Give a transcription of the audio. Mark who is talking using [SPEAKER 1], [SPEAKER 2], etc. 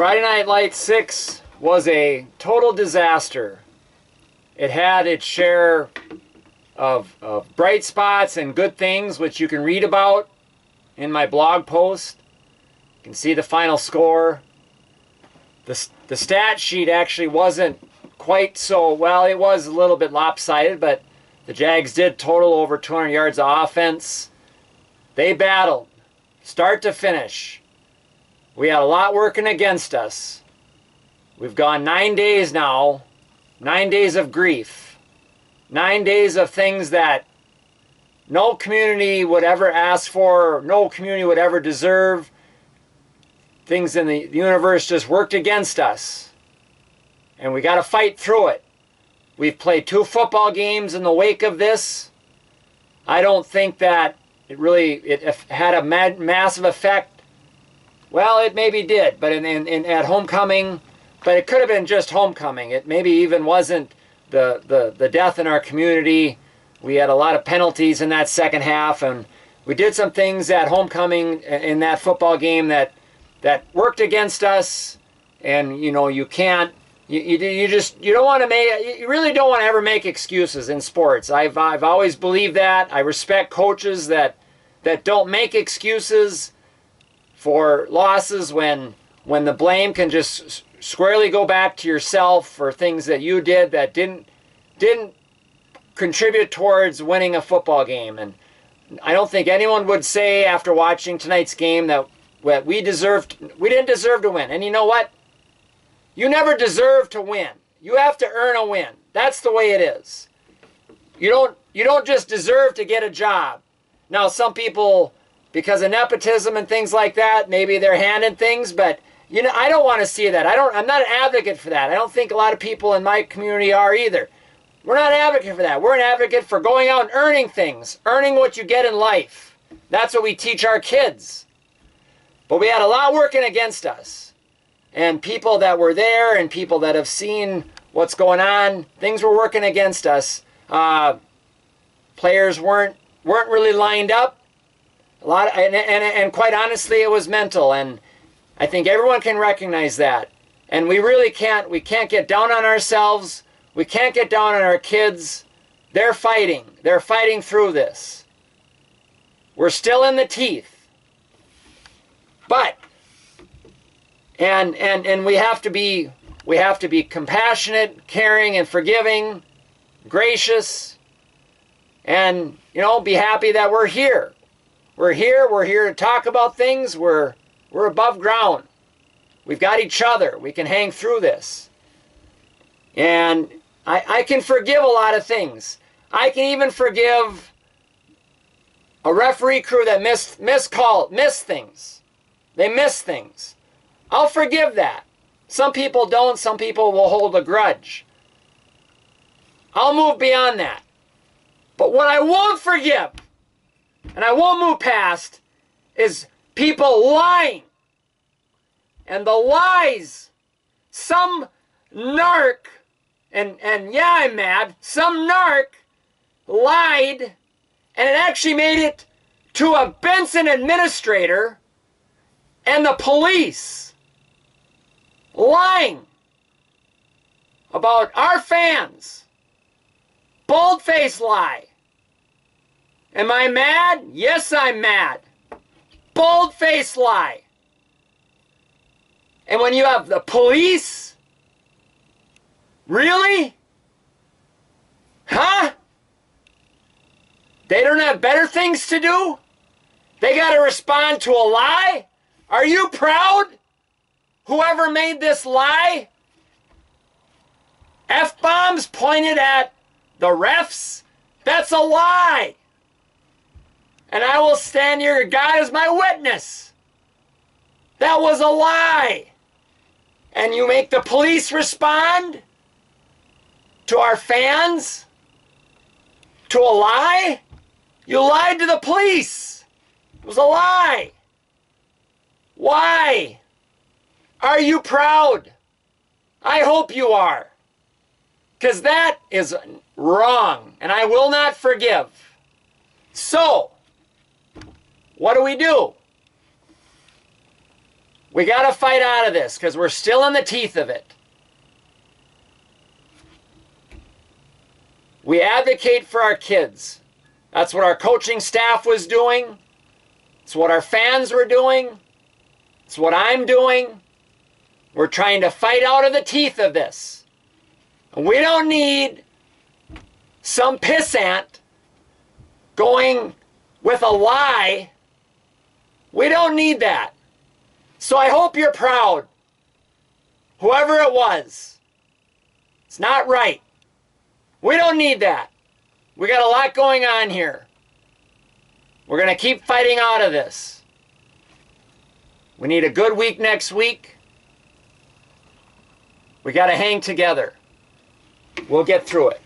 [SPEAKER 1] Friday Night Lights 6 was a total disaster. It had its share of bright spots and good things, which you can read about in my blog post. You can see the final score. The stat sheet actually wasn't quite so, well, it was a little bit lopsided, but the Jags did total over 200 yards of offense. They battled, start to finish. We had a lot working against us. We've gone 9 days now, 9 days of grief, 9 days of things that no community would ever ask for, no community would ever deserve. Things in the universe just worked against us. And we got to fight through it. We've played 2 football games in the wake of this. I don't think that it had a massive effect. Well, it maybe did, but at homecoming, but it could have been just homecoming. It maybe even wasn't the death in our community. We had a lot of penalties in that second half, and we did some things at homecoming in that football game that worked against us. And you know, you can't, you don't want to make, you really don't want to ever make excuses in sports. I've always believed that. I respect coaches that don't make excuses for losses when the blame can just squarely go back to yourself for things that you did that didn't contribute towards winning a football game. And I don't think anyone would say after watching tonight's game that we didn't deserve to win. And you know what? You never deserve to win. You have to earn a win. That's the way it is. You don't just deserve to get a job. Now, some people, because of nepotism and things like that, maybe they're handing things, but you know, I don't want to see that. I'm not an advocate for that. I don't think a lot of people in my community are either. We're not an advocate for that. We're an advocate for going out and earning things, earning what you get in life. That's what we teach our kids. But we had a lot working against us. And people that were there and people that have seen what's going on, things were working against us. Players weren't really lined up. And quite honestly, it was mental. And I think everyone can recognize that. And we can't get down on ourselves. We can't get down on our kids. They're fighting. They're fighting through this. We're still in the teeth. But and we have to be compassionate, caring, and forgiving, gracious, and you know, be happy that we're here. We're here to talk about things. We're above ground. We've got each other. We can hang through this. And I can forgive a lot of things. I can even forgive a referee crew that missed things. They miss things. I'll forgive that. Some people don't. Some people will hold a grudge. I'll move beyond that. But what I won't forgive, and I won't move past, is people lying. And the lies. Some narc, and yeah, I'm mad, some narc lied, and it actually made it to a Benson administrator and the police. Lying about our fans. Bold-faced lie. Am I mad? Yes, I'm mad. Bold-faced lie. And when you have the police, really? Huh? They don't have better things to do? They got to respond to a lie? Are you proud? Whoever made this lie? F-bombs pointed at the refs? That's a lie. And I will stand here, God is my witness. That was a lie. And you make the police respond to our fans? To a lie? You lied to the police. It was a lie. Why? Are you proud? I hope you are. Because that is wrong. And I will not forgive. So, what do? We got to fight out of this because we're still in the teeth of it. We advocate for our kids. That's what our coaching staff was doing. It's what our fans were doing. It's what I'm doing. We're trying to fight out of the teeth of this. We don't need some pissant going with a lie. We don't need that. So I hope you're proud. Whoever it was. It's not right. We don't need that. We got a lot going on here. We're going to keep fighting out of this. We need a good week next week. We got to hang together. We'll get through it.